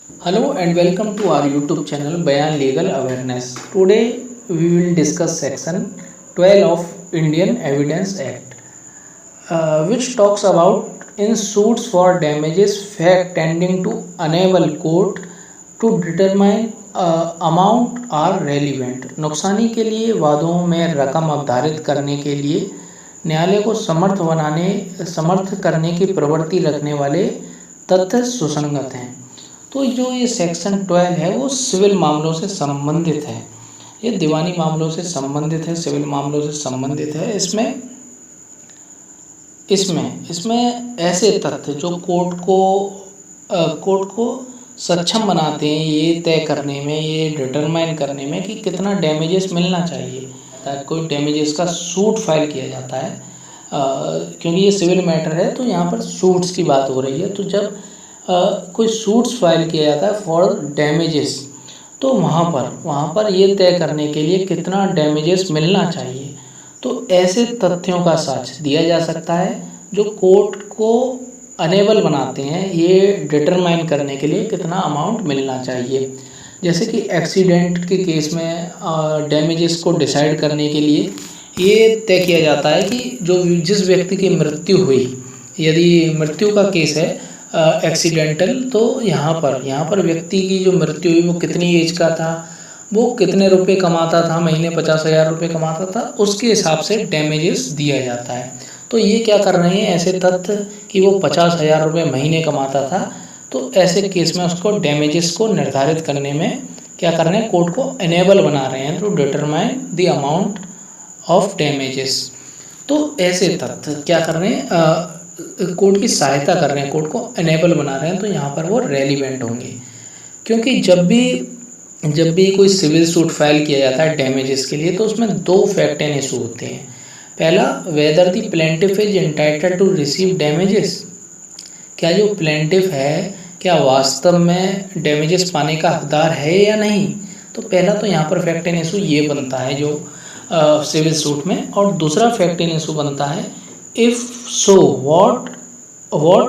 Hello and welcome to our YouTube channel Bayan Legal Awareness. Today we will discuss section 12 of Indian Evidence Act, which talks about in suits for damages fact tending to enable court to determine amount are relevant. नुकसानी के लिए वादों में रकम अवधारित करने के लिए न्यायालय को समर्थ करने की प्रवृत्ति रखने वाले तथ्य सुसंगत हैं। तो जो ये सेक्शन 12 है वो सिविल मामलों से संबंधित है, ये दीवानी मामलों से संबंधित है, सिविल मामलों से संबंधित है। इसमें इसमें इसमें ऐसे तथ्य जो कोर्ट को सक्षम बनाते हैं ये तय करने में, ये डिटरमाइन करने में कि कितना डैमेजेस मिलना चाहिए। कोई डैमेजेस का सूट फाइल किया जाता है, क्योंकि ये सिविल मैटर है तो यहाँ पर सूट्स की बात हो रही है। तो जब कोई सूट्स फाइल किया जाता है फॉर डैमेजेस, तो वहाँ पर ये तय करने के लिए कितना डैमेजेस मिलना चाहिए, तो ऐसे तथ्यों का साक्ष्य दिया जा सकता है जो कोर्ट को अनेबल बनाते हैं ये डिटरमाइन करने के लिए कितना अमाउंट मिलना चाहिए। जैसे कि एक्सीडेंट के केस में डैमेजेस को डिसाइड करने के लिए ये तय किया जाता है कि जिस व्यक्ति की मृत्यु हुई, यदि मृत्यु का केस है एक्सीडेंटल, तो यहाँ पर व्यक्ति की जो मृत्यु हुई वो कितनी एज का था, वो कितने रुपए कमाता था, महीने 50,000 रुपये कमाता था, उसके हिसाब से डैमेजेस दिया जाता है। तो ये क्या कर रहे हैं, ऐसे तथ्य कि वो 50,000 रुपये महीने कमाता था, तो ऐसे केस में उसको डैमेजेस को निर्धारित करने में क्या कर रहे हैं, कोर्ट को एनेबल बना रहे हैं to determine the amount of damages. तो ऐसे तथ्य क्या कर रहे हैं, कोर्ट की सहायता कर रहे हैं, कोर्ट को एनेबल बना रहे हैं, तो यहाँ पर वो रेलिवेंट होंगे। क्योंकि जब भी कोई सिविल सूट फाइल किया जाता है डैमेजेस के लिए, तो उसमें दो फैक्ट एंड इशू होते हैं। पहला, whether the plaintiff is entitled to receive damages, क्या जो प्लेंटिफ है क्या वास्तव में डैमेजेस पाने का हकदार है या नहीं। तो पहला तो यहाँ पर फैक्ट एंड इशू ये बनता है जो सिविल सूट में। और दूसरा फैक्ट एंड इशू बनता है इफ़ सो व्हाट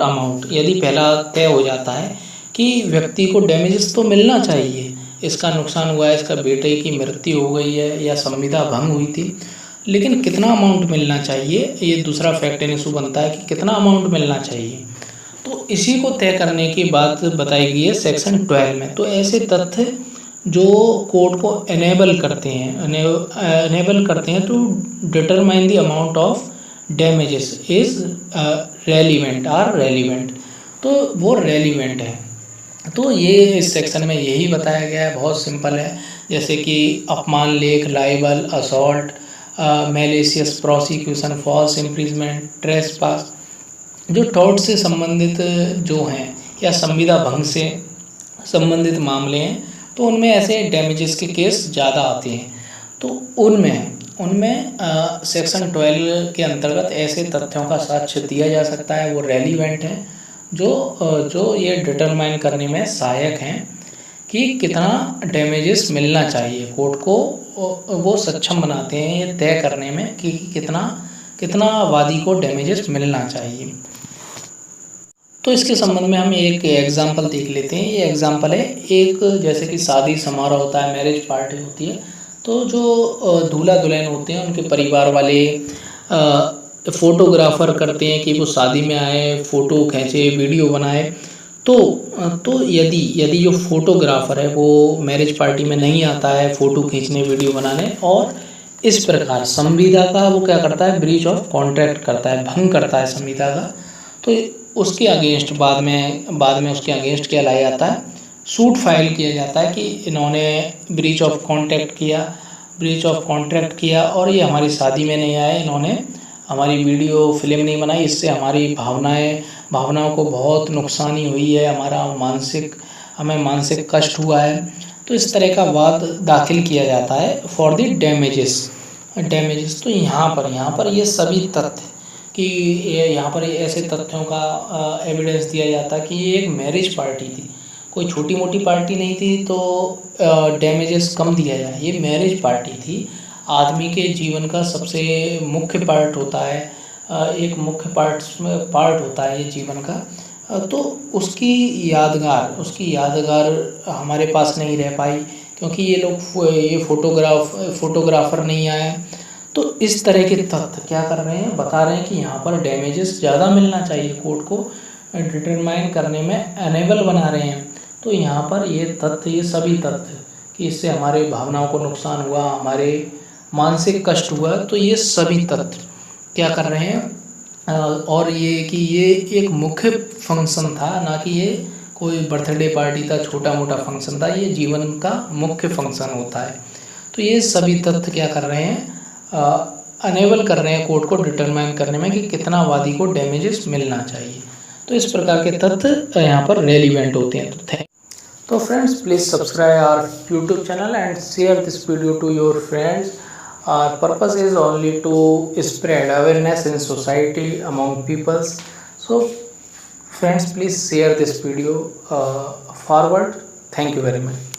अमाउंट, यदि पहला तय हो जाता है कि व्यक्ति को डैमेजेस तो मिलना चाहिए, इसका नुकसान हुआ है, इसका बेटे की मृत्यु हो गई है या संविदा भंग हुई थी, लेकिन कितना अमाउंट मिलना चाहिए, ये दूसरा फैक्ट एंड इशू बनता है कि कितना अमाउंट मिलना चाहिए। तो इसी को तय करने की बात बताई गई है सेक्शन 12 में। तो ऐसे तथ्य जो कोर्ट को एनेबल करते हैं to determine the amount of damages is relevant, तो वो रेलिवेंट है। तो ये इस सेक्शन में यही बताया गया है, बहुत सिंपल है। जैसे कि अपमान, लेख, libel, assault, malicious prosecution, false imprisonment, trespass, जो टॉर्ट से संबंधित जो हैं या संविदा भंग से संबंधित मामले हैं, तो उनमें ऐसे डैमेजेस के केस ज़्यादा आते हैं। तो उनमें सेक्शन 12 के अंतर्गत ऐसे तथ्यों का साक्ष्य दिया जा सकता है, वो रेलिवेंट हैं, जो ये डिटरमाइन करने में सहायक हैं कि कितना डैमेजेस मिलना चाहिए। कोर्ट को वो सक्षम बनाते हैं ये तय करने में कि कितना वादी को डैमेजेस मिलना चाहिए। तो इसके संबंध में हम एक एग्जांपल देख लेते हैं। ये एग्जांपल है, एक जैसे कि शादी समारोह होता है, मैरिज पार्टी होती है, तो जो दूल्हा दुल्हन होते हैं उनके परिवार वाले फोटोग्राफर करते हैं कि वो शादी में आए, फ़ोटो खींचे, वीडियो बनाए। तो यदि जो फोटोग्राफर है वो मैरिज पार्टी में नहीं आता है फ़ोटो खींचने, वीडियो बनाने, और इस प्रकार संविदा का वो क्या करता है, ब्रीच ऑफ कॉन्ट्रैक्ट करता है, भंग करता है संविदा का, तो उसके अगेंस्ट बाद में उसके अगेंस्ट क्या लाया जाता है, सूट फाइल किया जाता है कि इन्होंने ब्रीच ऑफ कॉन्ट्रैक्ट किया और ये हमारी शादी में नहीं आए, इन्होंने हमारी वीडियो फिल्म नहीं बनाई, इससे हमारी भावनाओं को बहुत नुकसानी हुई है, हमें मानसिक कष्ट हुआ है। तो इस तरह का वाद दाखिल किया जाता है फॉर द डैमेजेस। तो यहाँ पर ये सभी तथ्य कि यहाँ पर ऐसे तथ्यों का एविडेंस दिया जाता है कि ये एक मैरिज पार्टी थी, कोई छोटी मोटी पार्टी नहीं थी तो डैमेजेस कम दिया जाए। ये मैरिज पार्टी थी, आदमी के जीवन का सबसे मुख्य पार्ट होता है, एक मुख्य पार्ट होता है ये जीवन का, तो उसकी यादगार हमारे पास नहीं रह पाई, क्योंकि ये फोटोग्राफर नहीं आया। तो इस तरह के तथ्य क्या कर रहे हैं, बता रहे हैं कि यहाँ पर डैमेजेस ज़्यादा मिलना चाहिए, कोर्ट को डिटरमाइन करने में अनेबल बना रहे हैं। तो यहाँ पर ये सभी तथ्य कि इससे हमारे भावनाओं को नुकसान हुआ, हमारे मानसिक कष्ट हुआ, तो ये सभी तथ्य क्या कर रहे हैं, और ये एक मुख्य फंक्शन था, ना कि ये कोई बर्थडे पार्टी था, छोटा मोटा फंक्शन था, ये जीवन का मुख्य फंक्शन होता है। तो ये सभी तथ्य क्या कर रहे हैं, अनेबल कर रहे हैं कोर्ट को डिटरमाइन करने में कि कितना वादी को डैमेजेस मिलना चाहिए। तो इस प्रकार के तथ्य यहाँ पर रेलिवेंट होते हैं। तो friends, please subscribe our YouTube channel and share this video to your friends. Our purpose is only to spread awareness in society among peoples. So friends, please share this video forward. Thank you very much.